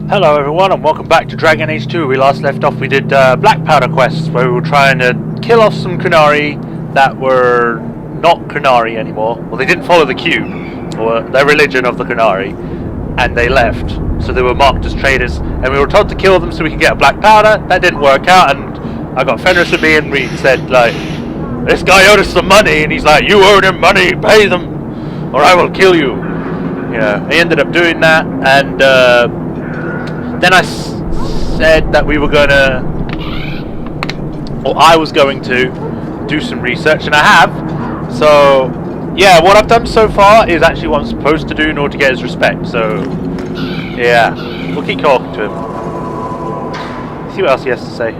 Hello everyone and welcome back to Dragon Age 2. We last left off, we did Black Powder quests where we were trying to kill off some Qunari that were not Qunari anymore. Well, they didn't follow the queue, or their religion of the Qunari, and they left. So they were marked as traitors, and we were told to kill them so we could get a Black Powder. That didn't work out, and I got Fenris with me and we said, like, this guy owed us some money, and he's like, you owed him money, pay them, or I will kill you. You know, he ended up doing that, and then I said that we were gonna, or I was going to, do some research, and I have. So, yeah, what I've done so far is actually what I'm supposed to do in order to get his respect. So, yeah, we'll keep talking to him. See what else he has to say.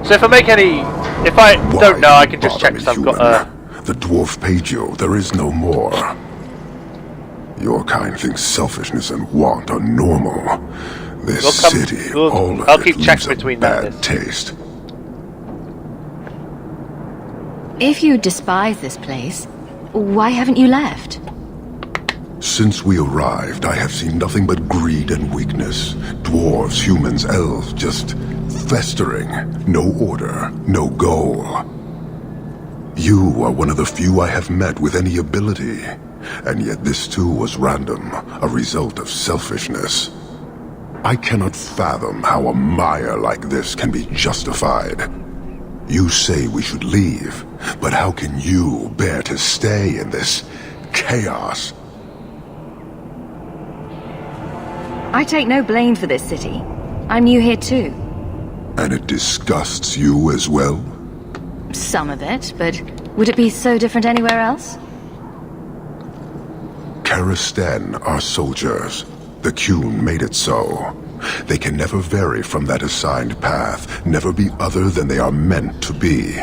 So if I make any, if I don't know, I can just check because I've got The dwarf paid you, there is no more. Your kind thinks selfishness and want are normal. This city, all of I'll it keep checks leaves a between bad taste. If you despise this place, why haven't you left? Since we arrived, I have seen nothing but greed and weakness. Dwarves, humans, elves, just festering. No order, no goal. You are one of the few I have met with any ability. And yet this too was random, a result of selfishness. I cannot fathom how a mire like this can be justified. You say we should leave, but how can you bear to stay in this chaos? I take no blame for this city. I'm new here too. And it disgusts you as well? Some of it, but would it be so different anywhere else? Karistan are soldiers. The Qun made it so. They can never vary from that assigned path, never be other than they are meant to be.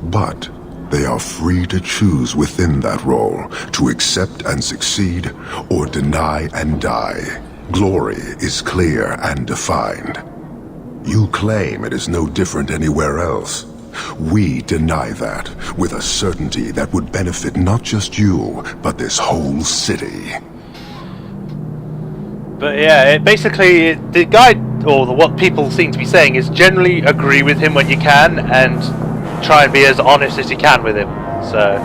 But they are free to choose within that role, to accept and succeed, or deny and die. Glory is clear and defined. You claim it is no different anywhere else. We deny that, with a certainty that would benefit not just you, but this whole city. But yeah, basically, the guy, or what people seem to be saying, is generally agree with him when you can, and try and be as honest as you can with him. So,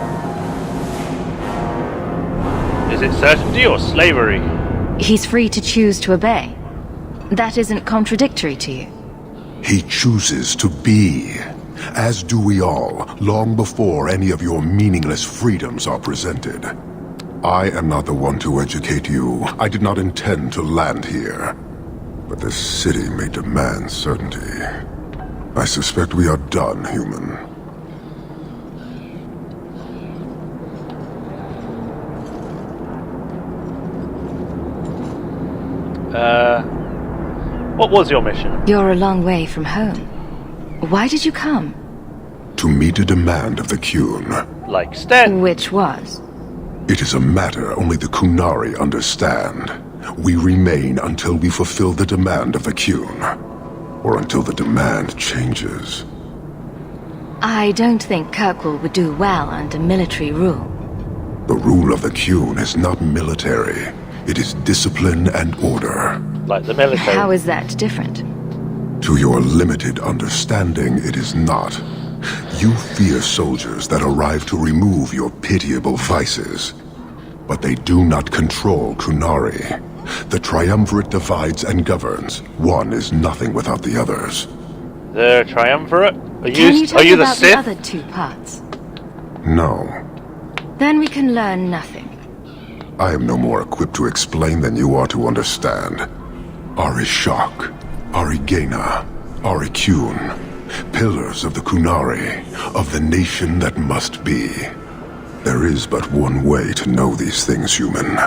is it certainty or slavery? He's free to choose to obey. That isn't contradictory to you. He chooses to be. As do we all, long before any of your meaningless freedoms are presented. I am not the one to educate you. I did not intend to land here. But this city may demand certainty. I suspect we are done, human. What was your mission? You're a long way from home. Why did you come? To meet a demand of the Qun. Like Sten. Which was? It is a matter only the Qunari understand. We remain until we fulfill the demand of the Qun. Or until the demand changes. I don't think Kirkwall would do well under military rule. The rule of the Qun is not military. It is discipline and order. Like the military. How is that different? To your limited understanding, it is not. You fear soldiers that arrive to remove your pitiable vices. But they do not control Qunari. The Triumvirate divides and governs. One is nothing without the others. The Triumvirate? Can you tell me the about Sith? the other two parts? No. Then we can learn nothing. I am no more equipped to explain than you are to understand. Arishak, Arigena, Ariqun, pillars of the Qunari, of the nation that must be. There is but one way to know these things, human,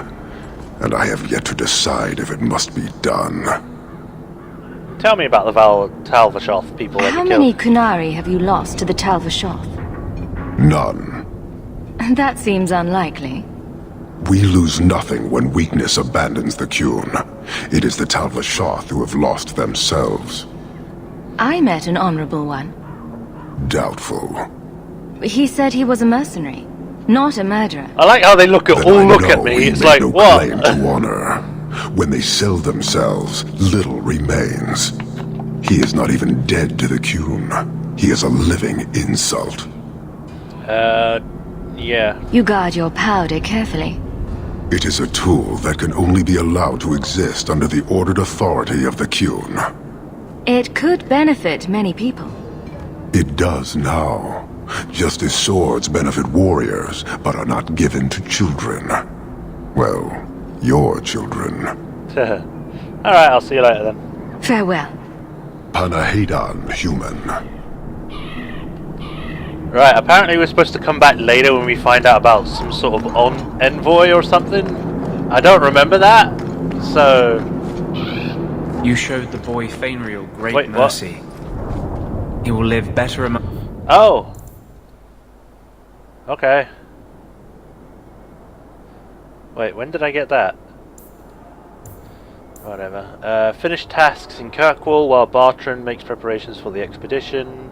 and I have yet to decide if it must be done. Tell me about the Tal-Vashoth people that How you many killed. Qunari have you lost to the Tal-Vashoth? None. That seems unlikely. We lose nothing when weakness abandons the Qun. It is the Tal-Vashoth who have lost themselves. I met an honorable one. Doubtful. He said he was a mercenary, not a murderer. I like how they look at Then I look know at me. he It's made like, no what? claim to honor. When they sell themselves, little remains. He is not even dead to the Qun. He is a living insult. Yeah. You guard your powder carefully. It is a tool that can only be allowed to exist under the ordered authority of the Qun. It could benefit many people. It does now. Just as swords benefit warriors, but are not given to children. Well, your children. Alright, I'll see you later then. Farewell. Panahedan, human. Right, apparently we're supposed to come back later when we find out about some sort of envoy or something. I don't remember that, so... You showed the boy Fainriel great Wait, mercy. He will live better among... Oh! Okay. Wait, when did I get that? Whatever. Finish tasks in Kirkwall while Bartrand makes preparations for the expedition.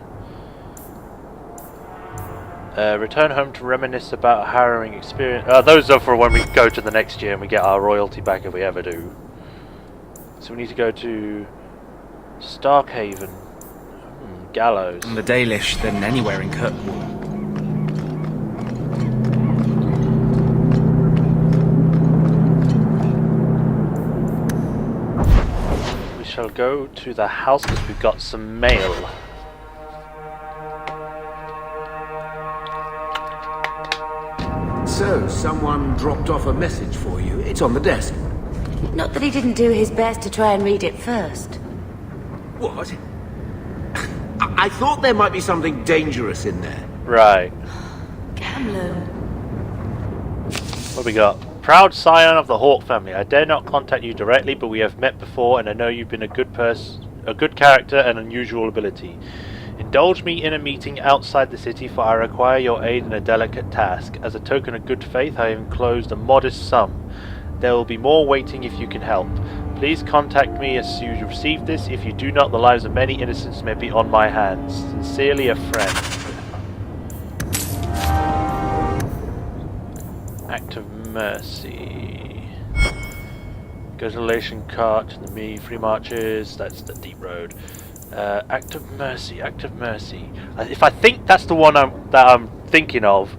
Return home to reminisce about a harrowing experience. Those are for when we go to the next year and we get our royalty back if we ever do. So we need to go to Starkhaven. Gallows. the Dalish than anywhere in Kirkwall. We shall go to the house because we've got some mail. So, someone dropped off a message for you. It's on the desk. Not that he didn't do his best to try and read it first. What? I thought there might be something dangerous in there. Right. Camlo. What we got? Proud scion of the Hawk family. I dare not contact you directly, but we have met before, and I know you've been a good character and unusual ability. Indulge me in a meeting outside the city, for I require your aid in a delicate task. As a token of good faith, I have enclosed a modest sum. There will be more waiting if you can help. Please contact me as soon as you receive this. If you do not, the lives of many innocents may be on my hands. Sincerely, a friend. Act of mercy. Congratulations, cart to the me. Free marches. That's the deep road. Act of mercy. Act of mercy. If I think that's the one that I'm thinking of,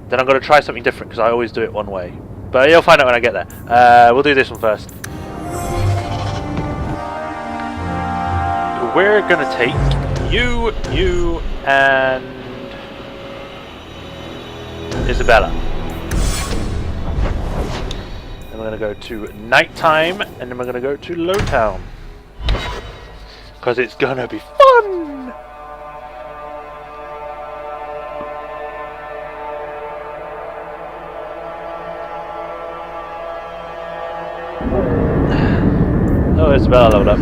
then I'm going to try something different because I always do it one way. But you'll find out when I get there. We'll do this one first. We're going to take you, and Isabella. Then we're going to go to nighttime, and then we're going to go to Lowtown. Because it's going to be fun! Oh, Isabella leveled up.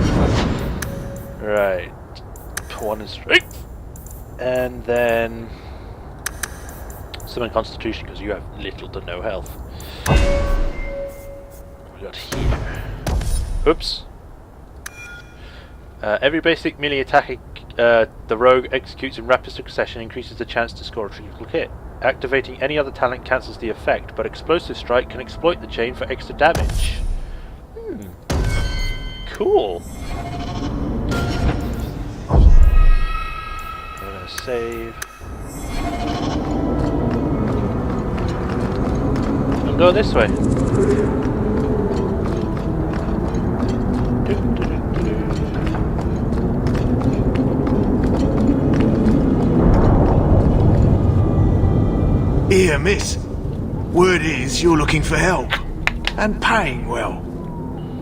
Right. One in strength. And then summon Constitution because you have little to no health. What we got here? Oops. Every basic melee attack the rogue executes in rapid succession increases the chance to score a critical hit. Activating any other talent cancels the effect, but Explosive Strike can exploit the chain for extra damage. Cool. We're gonna save. And go this way. Here, miss. Word is you're looking for help. And paying well.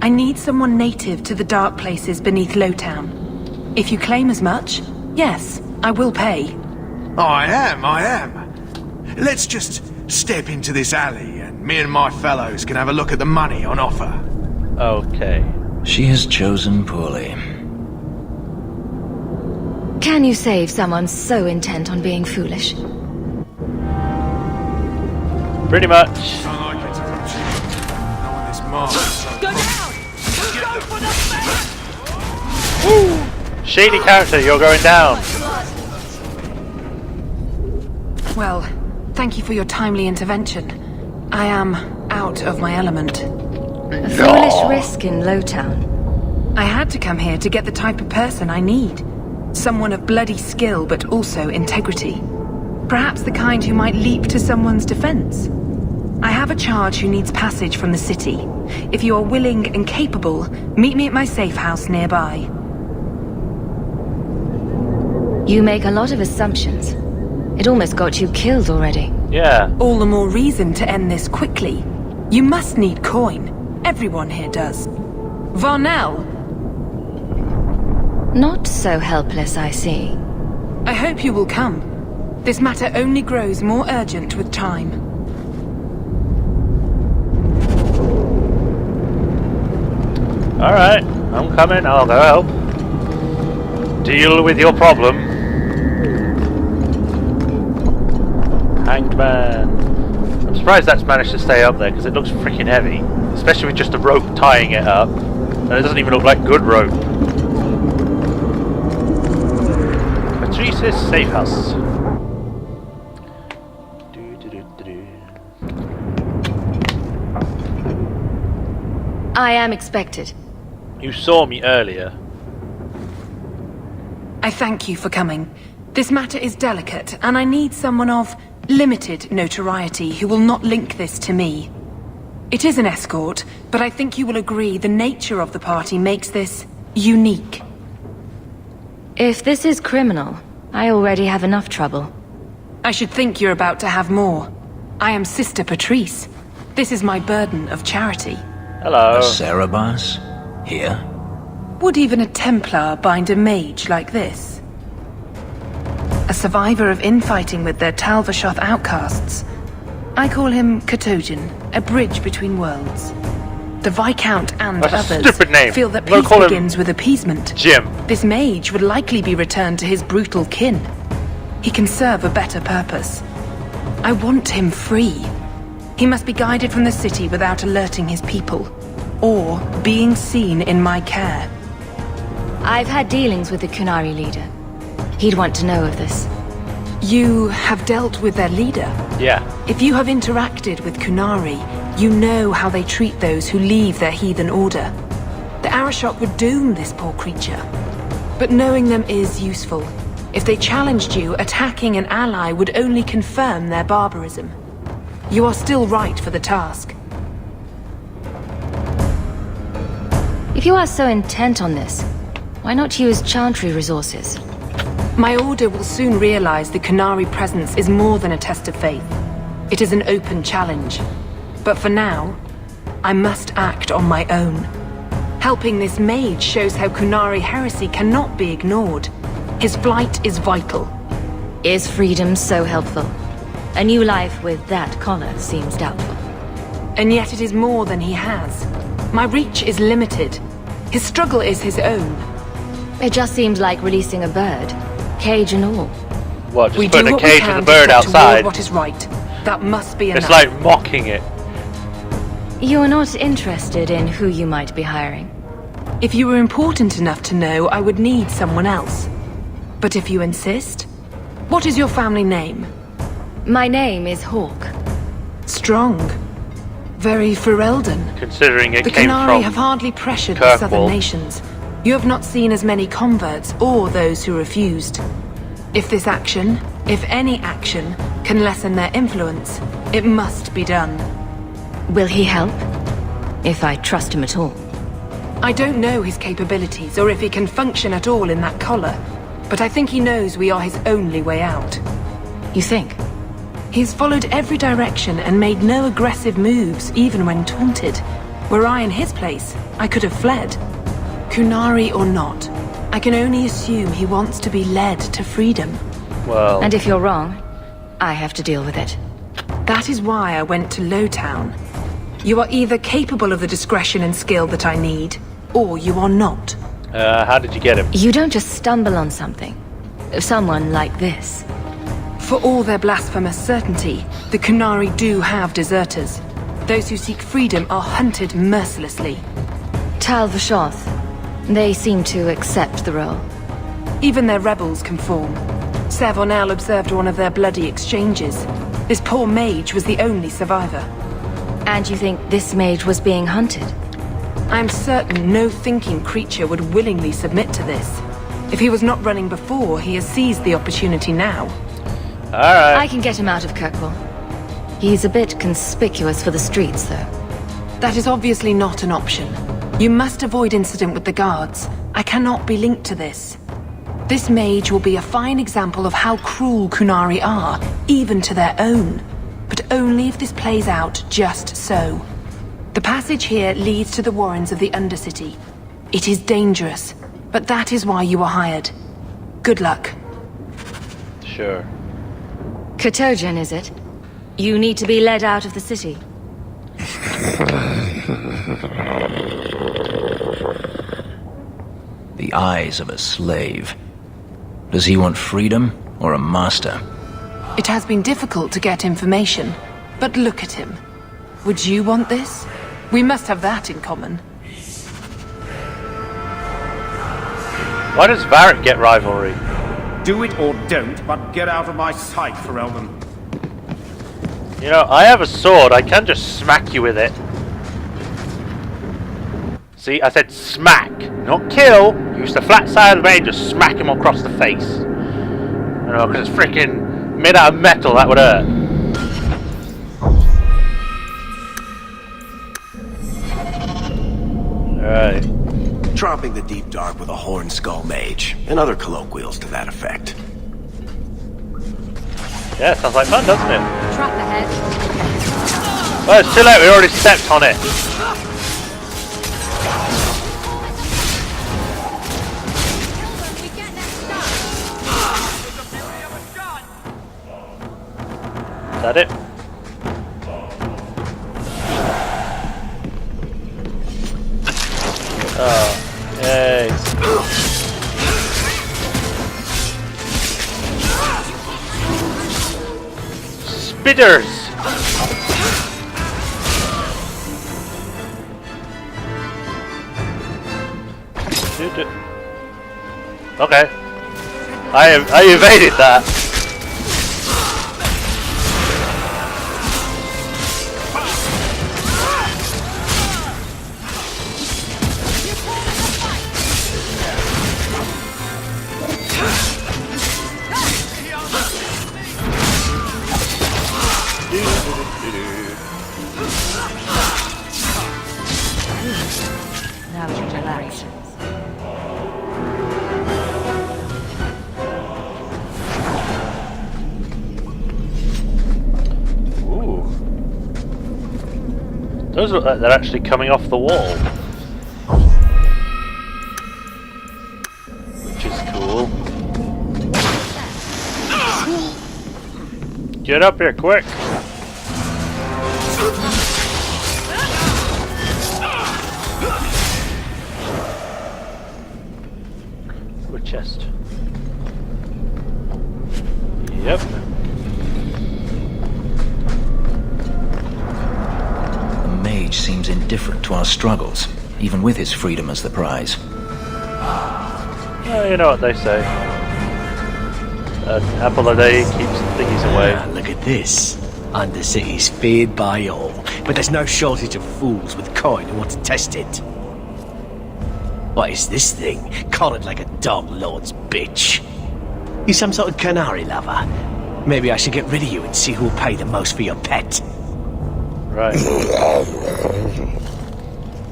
I need someone native to the dark places beneath Lowtown. If you claim as much, yes, I will pay. I am. Let's just step into this alley and me and my fellows can have a look at the money on offer. Okay. She has chosen poorly. Can you save someone so intent on being foolish? Pretty much. I like interruption. Know what this marks. Go down! Go for the Woo! Shady character, you're going down. Well, thank you for your timely intervention. I am out of my element. A foolish risk in Lowtown. I had to come here to get the type of person I need. Someone of bloody skill, but also integrity. Perhaps the kind who might leap to someone's defense. I have a charge who needs passage from the city. If you are willing and capable, meet me at my safe house nearby. You make a lot of assumptions. It almost got you killed already. Yeah. All the more reason to end this quickly. You must need coin. Everyone here does. Varnell! Not so helpless, I see. I hope you will come. This matter only grows more urgent with time. Alright, I'm coming. I'll go help. Deal with your problem. Hanged man. I'm surprised that's managed to stay up there because it looks freaking heavy. Especially with just a rope tying it up. And it doesn't even look like good rope. Patrice's safe house. I am expected. You saw me earlier. I thank you for coming. This matter is delicate, and I need someone of limited notoriety who will not link this to me. It is an escort, but I think you will agree the nature of the party makes this unique. If this is criminal, I already have enough trouble. I should think you're about to have more. I am Sister Patrice. This is my burden of charity. Hello. A Cerebas? Here? Would even a Templar bind a mage like this? A survivor of infighting with their Talvashoth outcasts. I call him Ketojan, a bridge between worlds. The Viscount and That's a others stupid name. feel that I'm gonna peace call him begins with appeasement. Jim. This mage would likely be returned to his brutal kin. He can serve a better purpose. I want him free. He must be guided from the city without alerting his people, or being seen in my care. I've had dealings with the Kunari leader. He'd want to know of this. You have dealt with their leader? Yeah. If you have interacted with Kunari, you know how they treat those who leave their heathen order. The Arashok would doom this poor creature. But knowing them is useful. If they challenged you, attacking an ally would only confirm their barbarism. You are still right for the task. If you are so intent on this, why not use Chantry resources? My order will soon realize the Kunari presence is more than a test of faith. It is an open challenge. But for now, I must act on my own. Helping this mage shows how Kunari heresy cannot be ignored. His flight is vital. Is freedom so helpful? A new life with that collar seems doubtful. And yet it is more than he has. My reach is limited. His struggle is his own. It just seems like releasing a bird, cage and all. What, just We put do a what we cage can and a to bird step toward outside? what is right. That must be enough. It's like mocking it. You're not interested in who you might be hiring. If you were important enough to know, I would need someone else. But if you insist, what is your family name? My name is Hawk. Strong. Very Ferelden. Considering it The came Kunari from have hardly pressured the Kirkwall. southern nations. You have not seen as many converts or those who refused. If this action, if any action, can lessen their influence, it must be done. Will he help? If I trust him at all. I don't know his capabilities or if he can function at all in that collar, but I think he knows we are his only way out. You think? He's followed every direction and made no aggressive moves, even when taunted. Were I in his place, I could have fled. Kunari or not, I can only assume he wants to be led to freedom. Well, And if you're wrong, I have to deal with it. That is why I went to Lowtown. You are either capable of the discretion and skill that I need, or you are not. how did you get him? You don't just stumble on something. Someone like this. For all their blasphemous certainty, the Kunari do have deserters. Those who seek freedom are hunted mercilessly. Talvashoth. They seem to accept the role. Even their rebels conform. Savonel observed one of their bloody exchanges. This poor mage was the only survivor. And you think this mage was being hunted? I'm certain no thinking creature would willingly submit to this. If he was not running before, he has seized the opportunity now. Alright. I can get him out of Kirkwall. He's a bit conspicuous for the streets, though. That is obviously not an option. You must avoid incident with the guards. I cannot be linked to this. This mage will be a fine example of how cruel Kunari are, even to their own. But only if this plays out just so. The passage here leads to the warrens of the Undercity. It is dangerous, but that is why you were hired. Good luck. Sure. Ketojan, is it? You need to be led out of the city. The eyes of a slave. Does he want freedom or a master? It has been difficult to get information, but look at him. Would you want this? We must have that in common. Why does Varric get rivalry? Do it or don't, but get out of my sight, Ferelden. You know, I have a sword. I can just smack you with it. See, I said smack, not kill. Use the flat side of the blade and just smack him across the face. You know, because it's freaking made out of metal. That would hurt. Alright. Tromping the deep dark with a horn skull mage, and other colloquials to that effect. Yeah, sounds like fun, doesn't it? Trap ahead. Well, it's too late. We already stepped on it. Is that it? Oh, yay. Spitters! Okay. I evaded that. Now you relax. Ooh. Those look like they're actually coming off the wall. Which is cool. Get up here, quick! Ooh, a chest. Yep. The mage seems indifferent to our struggles, even with his freedom as the prize. Well, you know what they say. An apple a day keeps thingies away. Ah, look at this. Undercity's feared by all, but there's no shortage of fools with coin who want to test it. What is this thing? Collared like a dog lord's bitch. You some sort of canary lover? Maybe I should get rid of you and see who'll pay the most for your pet. Right.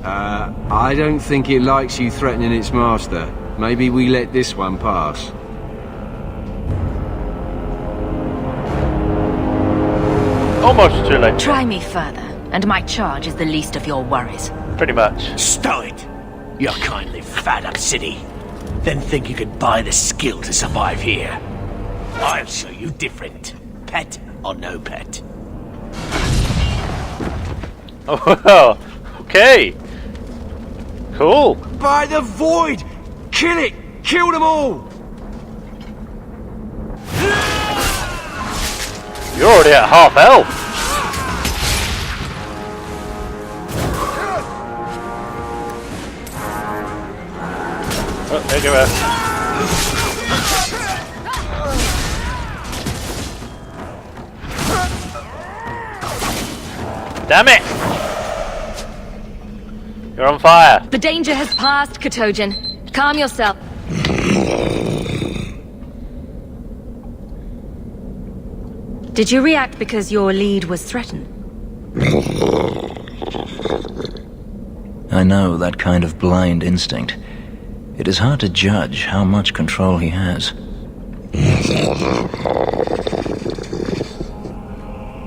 I don't think it likes you threatening its master. Maybe we let this one pass. Almost too late. Try me further, and my charge is the least of your worries. Pretty much. Stow it! You're kindly fat up city. Then think you could buy the skill to survive here. I'll show you different. Pet or no pet. Oh, well, okay. Cool. By the void! Kill it! Kill them all! You're already at half health. Oh, there you go. Damn it! You're on fire. The danger has passed, Ketojan. Calm yourself. Did you react because your lead was threatened? I know that kind of blind instinct. It is hard to judge how much control he has.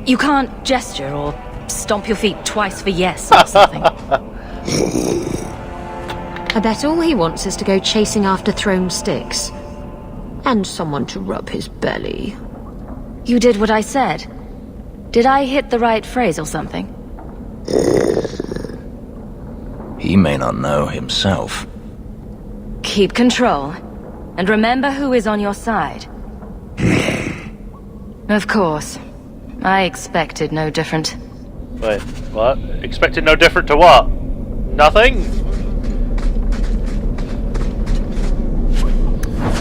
You can't gesture or stomp your feet twice for yes or something. I bet all he wants is to go chasing after thrown sticks. And someone to rub his belly. You did what I said. Did I hit the right phrase or something? He may not know himself. Keep control. And remember who is on your side. Of course. I expected no different. Wait, what? Expected no different to what? Nothing?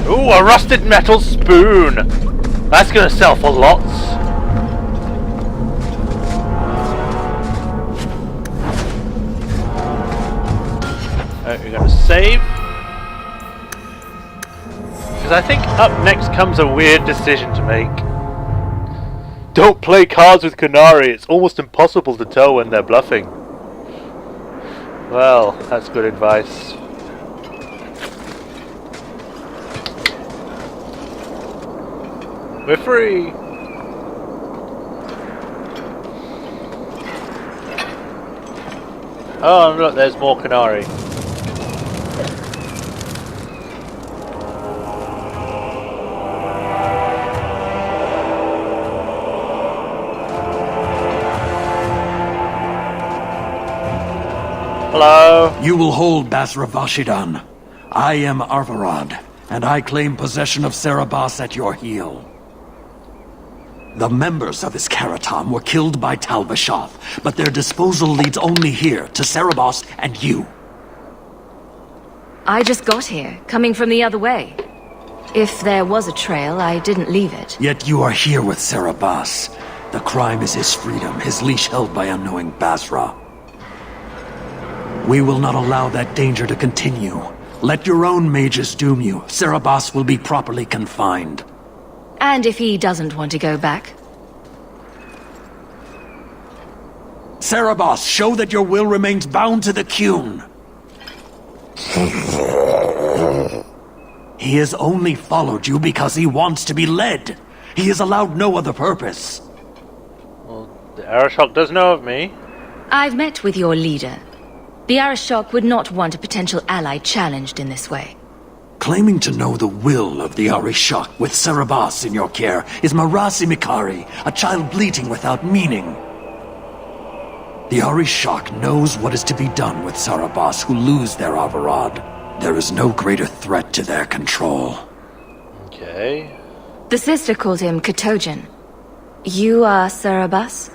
Ooh, a rusted metal spoon! That's gonna sell for lots. We're gonna save. Because I think up next comes a weird decision to make. Don't play cards with Qunari. It's almost impossible to tell when they're bluffing. Well, that's good advice. We're free! Oh look, there's more Qunari. Hello? You will hold Basra Vashidan. I am Arvarad, and I claim possession of Serabas at your heel. The members of his Karatam were killed by Tal Vashath, but their disposal leads only here, to Serabas and you. I just got here, coming from the other way. If there was a trail, I didn't leave it. Yet you are here with Serabas. The crime is his freedom, his leash held by unknowing Basra. We will not allow that danger to continue. Let your own mages doom you. Serabas will be properly confined. And if he doesn't want to go back? Serabas, show that your will remains bound to the Qun. He has only followed you because he wants to be led. He has allowed no other purpose. Well, the Arashok does know of me. I've met with your leader. The Arashok would not want a potential ally challenged in this way. Claiming to know the will of the Arishok with Serabas in your care is Marasi Mikari, a child bleating without meaning. The Arishok knows what is to be done with Serabas who lose their Avarad. There is no greater threat to their control. Okay. The sister called him Ketojan. You are Serabas?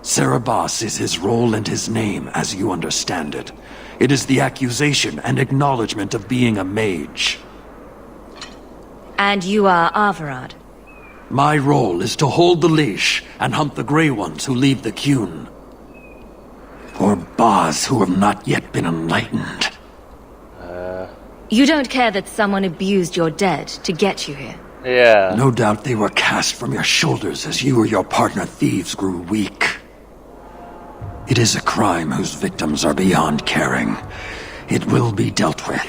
Serabas is his role and his name, as you understand it. It is the accusation and acknowledgement of being a mage. And you are Avarad? My role is to hold the leash and hunt the Grey Ones who leave the Qun. Or Baz who have not yet been enlightened. You don't care that someone abused your dead to get you here? Yeah. No doubt they were cast from your shoulders as you or your partner thieves grew weak. It is a crime whose victims are beyond caring. It will be dealt with,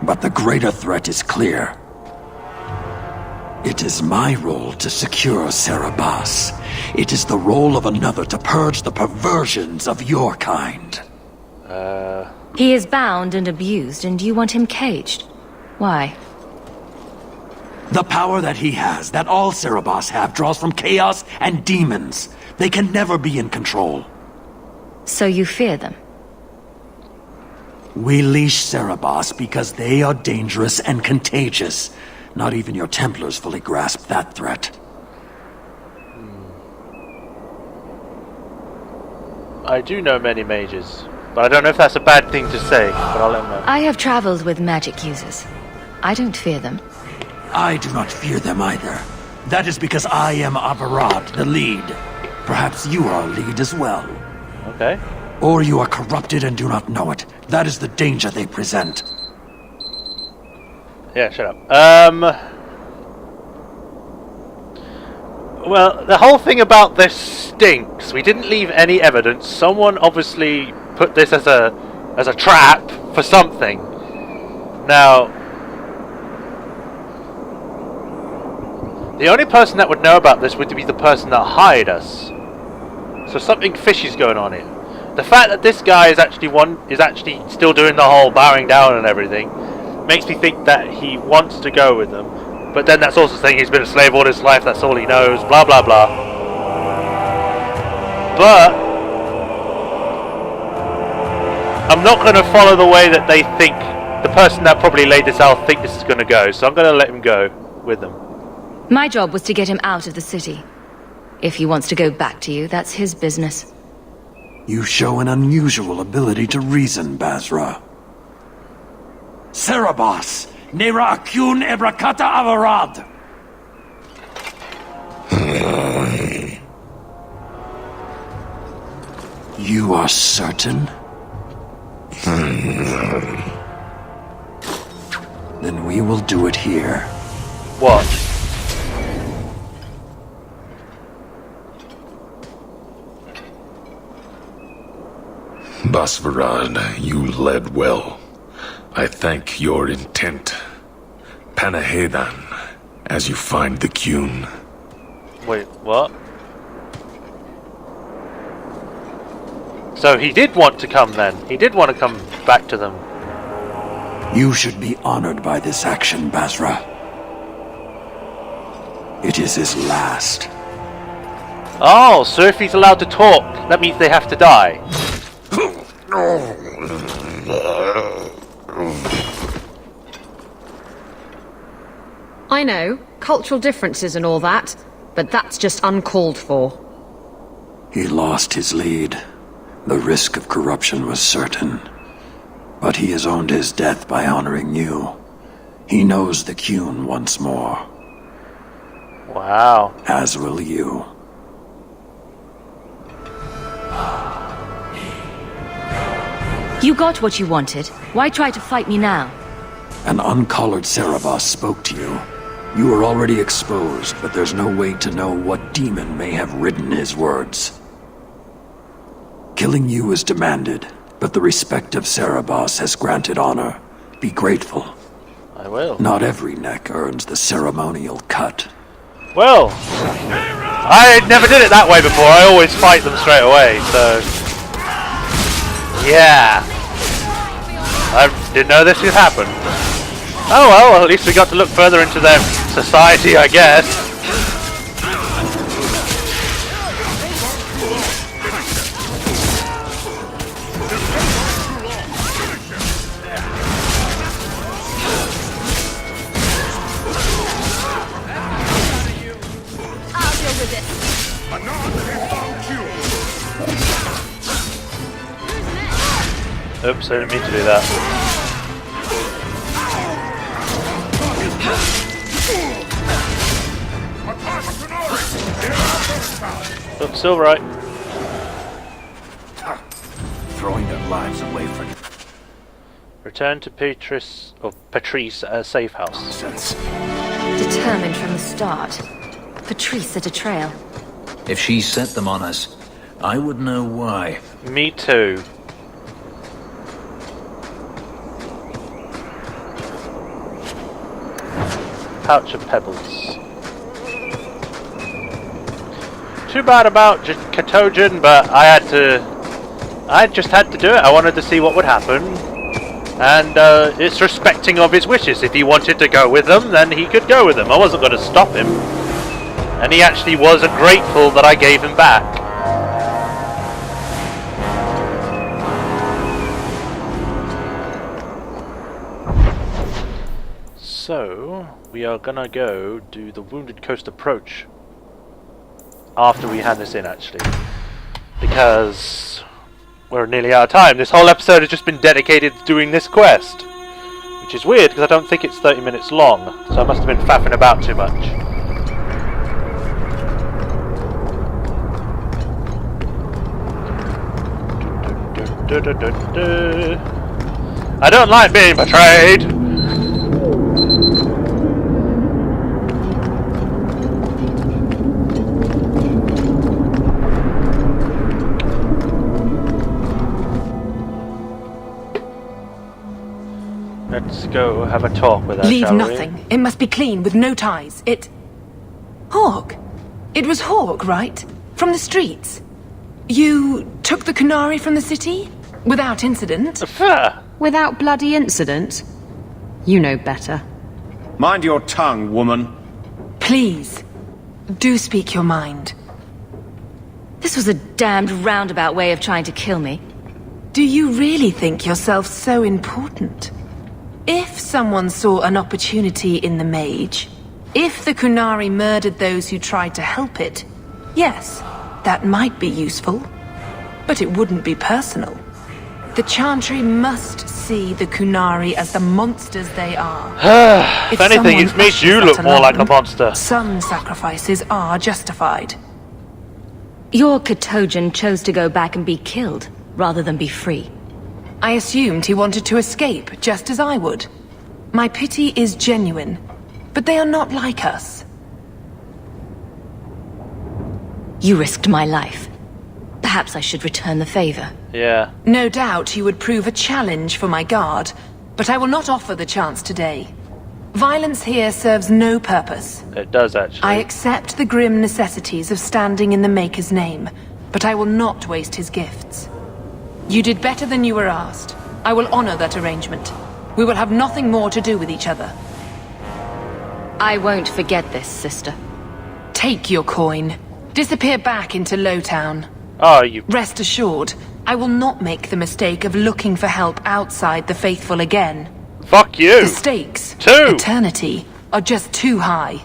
but the greater threat is clear. It is my role to secure Serabas. It is the role of another to purge the perversions of your kind. He is bound and abused, and you want him caged. Why? The power that he has, that all Serabas have, draws from chaos and demons. They can never be in control. So you fear them? We leash Serabas because they are dangerous and contagious. Not even your Templars fully grasp that threat. I do know many mages, but I don't know if that's a bad thing to say, but I'll let them know. I have traveled with magic users. I don't fear them. I do not fear them either. That is because I am Avarad, the lead. Perhaps you are a lead as well. Okay. Or you are corrupted and do not know it. That is the danger they present. Yeah, shut up. Well, the whole thing about this stinks. We didn't leave any evidence. Someone obviously put this as a trap for something. Now, the only person that would know about this would be the person that hired us. So something fishy's going on here. The fact that this guy is actually still doing the whole bowing down and everything makes me think that he wants to go with them. But then that's also saying he's been a slave all his life, that's all he knows, blah blah blah. But I'm not going to follow the way that they think, the person that probably laid this out think this is going to go, so I'm going to let him go with them. My job was to get him out of the city. If he wants to go back to you, that's his business. You show an unusual ability to reason, Basra. Cerebos! Nera Akun Ebrakata Avarad! You are certain? Then we will do it here. What? Basvarad, you led well. I thank your intent. Panahedan, as you find the Kyun. Wait, what? So he did want to come then. He did want to come back to them. You should be honored by this action, Basra. It is his last. Oh, so if he's allowed to talk, that means they have to die. I know, cultural differences and all that, but that's just uncalled for. He lost his lead. The risk of corruption was certain. But he has owned his death by honoring you. He knows the Kyun once more. Wow. As will you. You got what you wanted. Why try to fight me now? An uncollared Cerebos spoke to you. You were already exposed, but there's no way to know what demon may have written his words. Killing you is demanded, but the respect of Cerebos has granted honor. Be grateful. I will. Not every neck earns the ceremonial cut. Well, I never did it that way before. I always fight them straight away, so... Yeah. I didn't know this could happen. Oh well, at least we got to look further into their society, I guess. I'll deal with it. Oops, I didn't mean to do that. Looks still right. Throwing their lives away for... Return to Patrice at a safe house. Determined from the start. Patrice set a trail. If she set them on us, I would know why. Me too. Pouch of pebbles. Too bad about Ketojan, but I just had to do it. I wanted to see what would happen. And it's respecting of his wishes. If he wanted to go with them, then he could go with them. I wasn't going to stop him. And he actually was grateful that I gave him back. So, we are gonna go do the Wounded Coast approach after we hand this in, actually, because we're nearly out of time. This whole episode has just been dedicated to doing this quest, which is weird because I don't think it's 30 minutes long, so I must have been faffing about too much. I don't like being betrayed. Let's go have a talk with her, Leave shall nothing. It must be clean, with no ties. Hawk. It was Hawk, right? From the streets. You took the Kunari from the city? Without incident? Without bloody incident? You know better. Mind your tongue, woman. Please, do speak your mind. This was a damned roundabout way of trying to kill me. Do you really think yourself so important? If someone saw an opportunity in the mage, if the Kunari murdered those who tried to help it, yes, that might be useful. But it wouldn't be personal. The Chantry must see the Kunari as the monsters they are. If anything, it's made you look more like a monster. Some sacrifices are justified. Your Ketojan chose to go back and be killed, rather than be free. I assumed he wanted to escape, just as I would. My pity is genuine, but they are not like us. You risked my life. Perhaps I should return the favor. Yeah. No doubt you would prove a challenge for my guard, but I will not offer the chance today. Violence here serves no purpose. It does, actually. I accept the grim necessities of standing in the Maker's name, but I will not waste his gifts. You did better than you were asked. I will honor that arrangement. We will have nothing more to do with each other. I won't forget this, sister. Take your coin. Disappear back into Lowtown. Oh, you... Rest assured, I will not make the mistake of looking for help outside the faithful again. Fuck you! The stakes, too. Eternity, are just too high.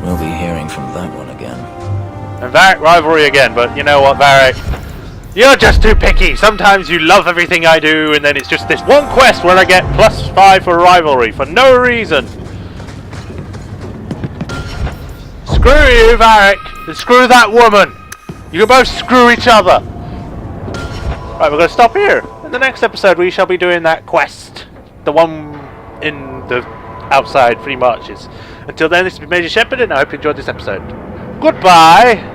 We'll be hearing from that one again. And Varric rivalry again, but you know what, Varric? You're just too picky. Sometimes you love everything I do, and then it's just this one quest where I get +5 for rivalry for no reason. Screw you, Varric, and screw that woman. You can both screw each other. Right, we're going to stop here. In the next episode, we shall be doing that quest. The one in the outside, pretty much. Until then, this has been Majorshepard, and I hope you enjoyed this episode. Goodbye!